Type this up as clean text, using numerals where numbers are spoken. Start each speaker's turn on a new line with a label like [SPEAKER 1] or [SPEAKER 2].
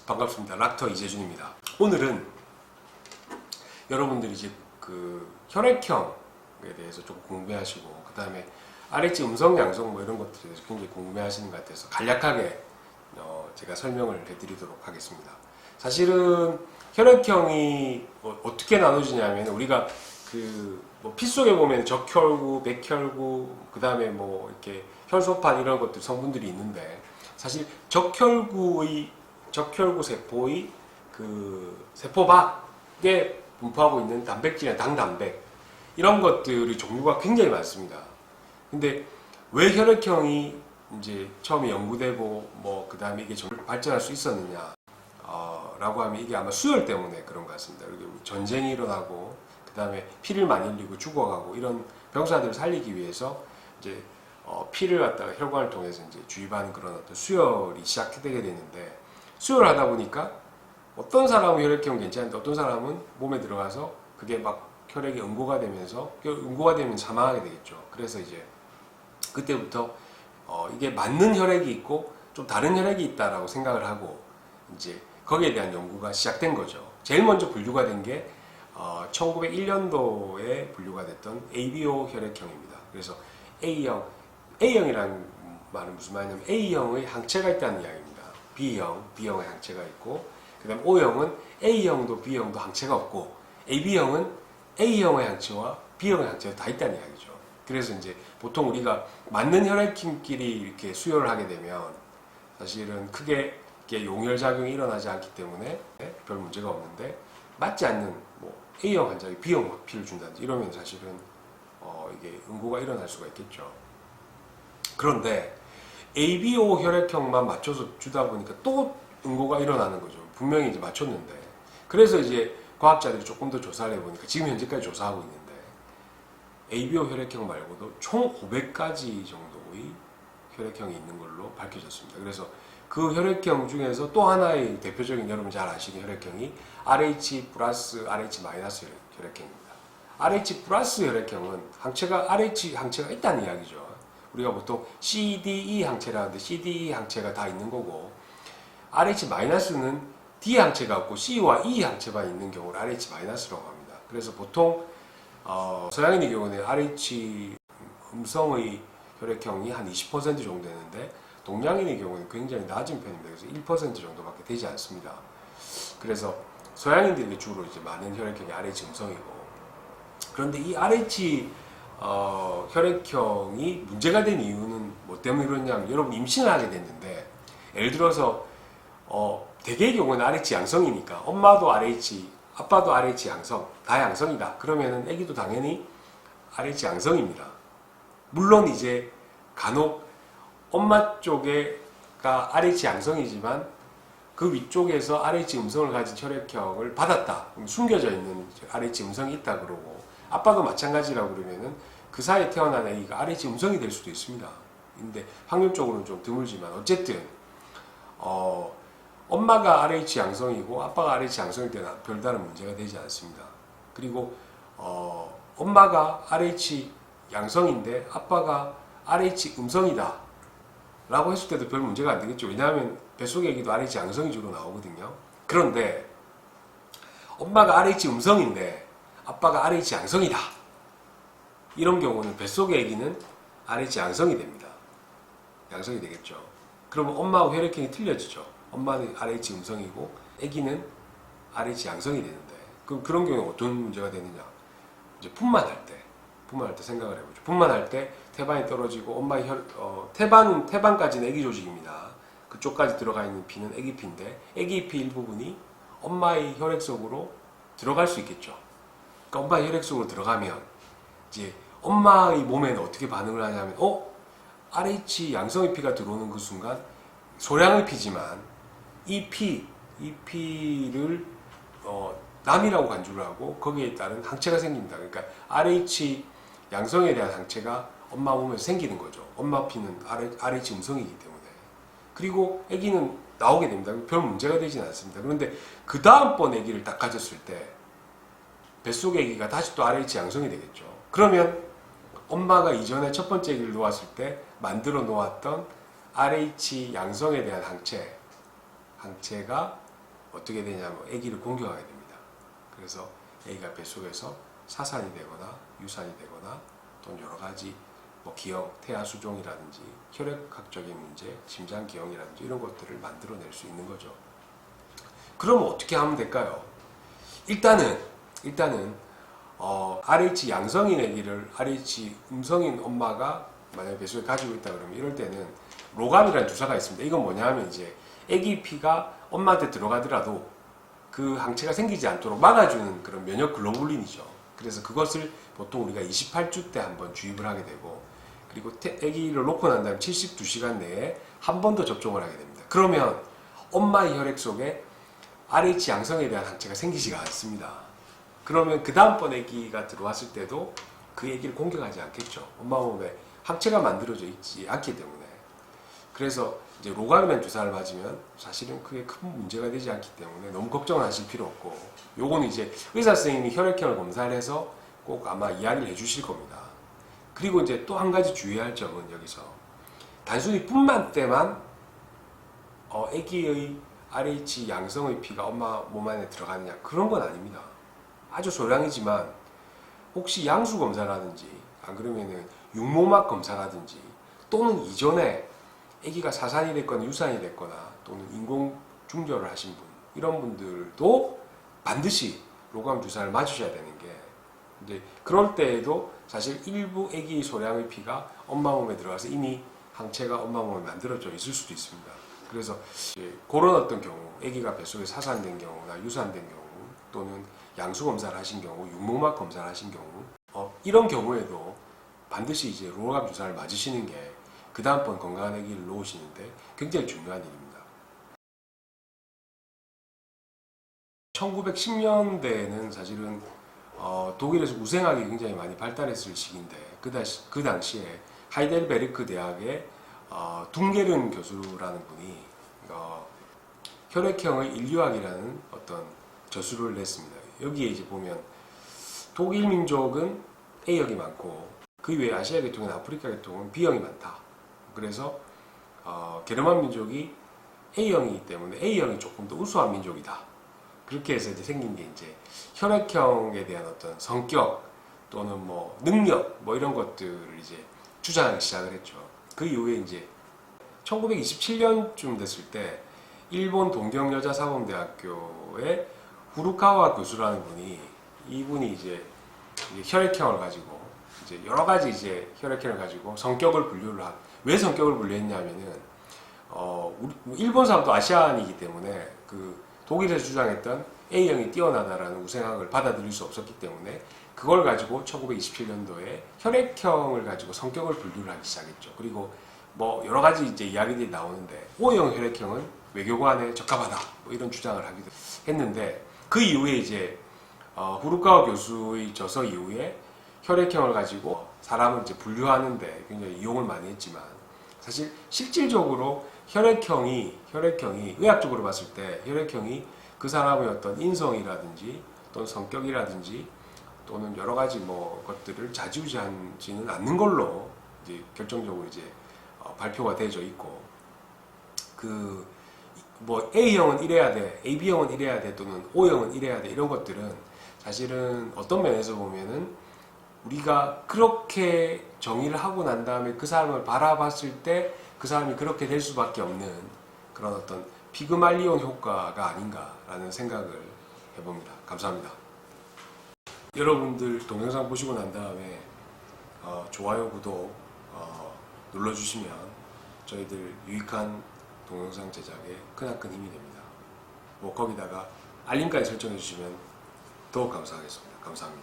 [SPEAKER 1] 반갑습니다. 락터 이재준입니다. 오늘은 여러분들이 이제 그 혈액형에 대해서 좀 궁금해하시고 그 다음에 RH 음성, 양성 뭐 이런 것들에 대해서 굉장히 궁금해하시는 것 같아서 간략하게 제가 설명을 해드리도록 하겠습니다. 사실은 혈액형이 어떻게 나눠지냐면 우리가 피 속에 보면 적혈구, 백혈구, 그 다음에 뭐 이렇게 혈소판 이런 것들 성분들이 있는데 사실 적혈구 세포의 그 세포 밖에 분포하고 있는 단백질이나 당단백 이런 것들의 종류가 굉장히 많습니다. 근데 왜 혈액형이 이제 처음에 연구되고 뭐 그 다음에 이게 발전할 수 있었느냐 라고 하면 이게 아마 수혈 때문에 그런 것 같습니다. 그리고 전쟁이 일어나고 그 다음에 피를 많이 흘리고 죽어가고 이런 병사들을 살리기 위해서 이제 피를 갖다가 혈관을 통해서 이제 주입하는 그런 어떤 수혈이 시작되게 되는데 수혈을 하다 보니까 어떤 사람은 혈액형 괜찮은데 어떤 사람은 몸에 들어가서 그게 막 혈액이 응고가 되면서 사망하게 되겠죠. 그래서 이제 그때부터 이게 맞는 혈액이 있고 좀 다른 혈액이 있다라고 생각을 하고 이제 거기에 대한 연구가 시작된 거죠. 제일 먼저 분류가 된 게 1901년도에 분류가 됐던 ABO 혈액형입니다. 그래서 A형이라는 말은 무슨 말이냐면 A형의 항체가 있다는 이야기입니다. B형의 항체가 있고 그 다음 O형은 A형도 B형도 항체가 없고 AB형은 A형의 항체와 B형의 항체가 다 있다는 이야기죠. 그래서 이제 보통 우리가 맞는 혈액형끼리 이렇게 수혈을 하게 되면 사실은 크게 이렇게 용혈작용이 일어나지 않기 때문에 별 문제가 없는데 맞지 않는 뭐 A형 환자에게 B형 피를 준다든지 이러면 사실은 이게 응고가 일어날 수가 있겠죠. 그런데 ABO 혈액형만 맞춰서 주다 보니까 또 응고가 일어나는 거죠. 분명히 이제 맞췄는데. 그래서 이제 과학자들이 조금 더 조사를 해보니까 지금 현재까지 조사하고 있는데 ABO 혈액형 말고도 총 500가지 정도의 혈액형이 있는 걸로 밝혀졌습니다. 그래서 그 혈액형 중에서 또 하나의 대표적인 여러분 잘 아시는 혈액형이 RH 플러스 RH 마이너스 혈액형입니다. RH 플러스 혈액형은 RH 항체가 있다는 이야기죠. 우리가 보통 CDE 항체라 하는데 CDE 항체가 다 있는 거고 RH 마이너스는 D 항체가 없고 C와 E 항체만 있는 경우를 RH 마이너스라고 합니다. 그래서 보통 서양인의 경우는 RH 음성의 혈액형이 한 20% 정도 되는데 동양인의 경우는 굉장히 낮은 편입니다. 그래서 1% 정도밖에 되지 않습니다. 그래서 서양인들이 주로 이제 많은 혈액형이 RH 음성이고 그런데 이 RH 혈액형이 문제가 된 이유는 뭐 때문에 그러냐면 여러분 임신을 하게 됐는데 예를 들어서 대개의 경우는 RH 양성이니까 엄마도 RH, 아빠도 RH 양성, 다 양성이다. 그러면은 아기도 당연히 RH 양성입니다. 물론 이제 간혹 엄마 쪽에가 RH 양성이지만 그 위쪽에서 RH 음성을 가진 혈액형을 받았다. 숨겨져 있는 RH 음성이 있다 그러고 아빠도 마찬가지라고 그러면은 그 사이에 태어난 아이가 RH 음성이 될 수도 있습니다. 근데 확률적으로는 좀 드물지만 어쨌든 엄마가 RH 양성이고 아빠가 RH 양성일 때는 별다른 문제가 되지 않습니다. 그리고 엄마가 RH 양성인데 아빠가 RH 음성이다 라고 했을 때도 별 문제가 안 되겠죠. 왜냐하면 뱃속의 아기도 RH 양성이 주로 나오거든요. 그런데 엄마가 RH 음성인데 아빠가 RH 양성이다 이런 경우는 뱃속의 아기는 RH 양성이 됩니다. 양성이 되겠죠. 그러면 엄마하고 혈액형이 틀려지죠. 엄마는 RH 음성이고 아기는 RH 양성이 되는데 그런 경우에 어떤 문제가 되느냐. 이제 분만할 때 생각을 해보죠. 분만할 때 태반이 떨어지고 엄마의 태반까지는 아기 조직입니다. 그쪽까지 들어가 있는 피는 아기 피인데 아기 피 일부분이 엄마의 혈액 속으로 들어갈 수 있겠죠. 그러니까 엄마의 혈액 속으로 들어가면 이제 엄마의 몸에는 어떻게 반응을 하냐면 RH 양성의 피가 들어오는 그 순간 소량의 피지만 이 피를 남이라고 간주를 하고 거기에 따른 항체가 생깁니다. 그러니까 RH 양성에 대한 항체가 엄마 몸에서 생기는 거죠. 엄마 피는 RH 음성이기 때문에. 그리고 아기는 나오게 됩니다. 별 문제가 되진 않습니다. 그런데 그 다음번 아기를 딱 가졌을 때 뱃속의 아기가 다시 또 RH 양성이 되겠죠. 그러면 엄마가 이전에 첫 번째 아기를 놓았을 때 만들어 놓았던 RH 양성에 대한 항체가 어떻게 되냐면 아기를 공격하게 됩니다. 그래서 아기가 뱃속에서 사산이 되거나 유산이 되거나 또는 여러 가지 뭐 기형, 태아수종이라든지 혈액학적인 문제, 심장기형이라든지 이런 것들을 만들어낼 수 있는 거죠. 그러면 어떻게 하면 될까요? 일단은 RH 양성인 아기를 RH 음성인 엄마가 만약에 뱃속에 가지고 있다 그러면 이럴 때는 로감이라는 주사가 있습니다. 이건 뭐냐 하면 이제 아기 피가 엄마한테 들어가더라도 그 항체가 생기지 않도록 막아주는 그런 면역 글로불린이죠. 그래서 그것을 보통 우리가 28주 때 한번 주입을 하게 되고, 그리고 아기를 놓고 난 다음 72시간 내에 한 번 더 접종을 하게 됩니다. 그러면 엄마의 혈액 속에 RH 양성에 대한 항체가 생기지가 않습니다. 그러면 그 다음번 아기가 들어왔을 때도 그 아기를 공격하지 않겠죠. 엄마 몸에 항체가 만들어져 있지 않기 때문에. 그래서 이제 로가르멘 주사를 맞으면 사실은 그게 큰 문제가 되지 않기 때문에 너무 걱정하실 필요 없고, 요거는 이제 의사 선생님이 혈액형을 검사를 해서 꼭 아마 이야기를 해주실 겁니다. 그리고 이제 또 한 가지 주의할 점은 여기서 단순히 분만 때만 아기의 RH 양성의 피가 엄마 몸 안에 들어가느냐, 그런 건 아닙니다. 아주 소량이지만 혹시 양수 검사라든지 안 그러면은 육모막 검사라든지 또는 이전에 아기가 사산이 됐거나 유산이 됐거나 또는 인공 중절을 하신 분, 이런 분들도 반드시 로감 주사를 맞으셔야 되는 게, 이제 그럴 때에도 사실 일부 아기 소량의 피가 엄마 몸에 들어가서 이미 항체가 엄마 몸에 만들어져 있을 수도 있습니다. 그래서 그런 어떤 경우, 아기가 뱃속에 사산된 경우나 유산된 경우 또는 양수 검사를 하신 경우, 육모막 검사를 하신 경우, 이런 경우에도 반드시 이제 로감 주사를 맞으시는 게 그 다음번 건강한 아기를 놓으시는데 굉장히 중요한 일입니다. 1910년대에는 사실은 독일에서 우생학이 굉장히 많이 발달했을 시기인데, 그 당시에 하이델베르크 대학의 둥게른 교수라는 분이 혈액형의 인류학이라는 어떤 저술을 냈습니다. 여기에 이제 보면 독일 민족은 A형이 많고 그 외에 아시아 계통이나 아프리카 계통은 B형이 많다. 그래서 게르만 민족이 A형이기 때문에 A형이 조금 더 우수한 민족이다. 그렇게 해서 이제 생긴 게 이제 혈액형에 대한 어떤 성격 또는 뭐 능력 뭐 이런 것들을 이제 주장하기 시작을 했죠. 그 이후에 이제 1927년쯤 됐을 때 일본 동경여자사범대학교의 후루카와 교수라는 분이, 이분이 이제 혈액형을 가지고 이제 여러 가지 이제 혈액형을 가지고 성격을 분류를 왜 성격을 분류했냐면은 일본 사람도 아시안이기 때문에 그 독일에서 주장했던 A형이 뛰어나다라는 우생학을 받아들일 수 없었기 때문에 그걸 가지고 1927년도에 혈액형을 가지고 성격을 분류를 하기 시작했죠. 그리고 뭐 여러 가지 이제 이야기들이 나오는데 O형 혈액형은 외교관에 적합하다 뭐 이런 주장을 하기도 했는데, 그 이후에 이제 후루카와 교수의 저서 이후에 혈액형을 가지고 사람을 이제 분류하는데 굉장히 이용을 많이 했지만, 사실 실질적으로 혈액형이 의학적으로 봤을 때 혈액형이 그 사람의 어떤 인성이라든지 또는 성격이라든지 또는 여러 가지 뭐 것들을 좌지우지하지는 않는 걸로 이제 결정적으로 이제 발표가 되어져 있고, 그 뭐 A형은 이래야 돼, AB형은 이래야 돼 또는 O형은 이래야 돼, 이런 것들은 사실은 어떤 면에서 보면은 우리가 그렇게 정의를 하고 난 다음에 그 사람을 바라봤을 때 그 사람이 그렇게 될 수밖에 없는 그런 어떤 피그말리온 효과가 아닌가라는 생각을 해봅니다. 감사합니다. 여러분들 동영상 보시고 난 다음에 좋아요, 구독 눌러주시면 저희들 유익한 동영상 제작에 크나큰 힘이 됩니다. 뭐 거기다가 알림까지 설정해 주시면 더욱 감사하겠습니다. 감사합니다.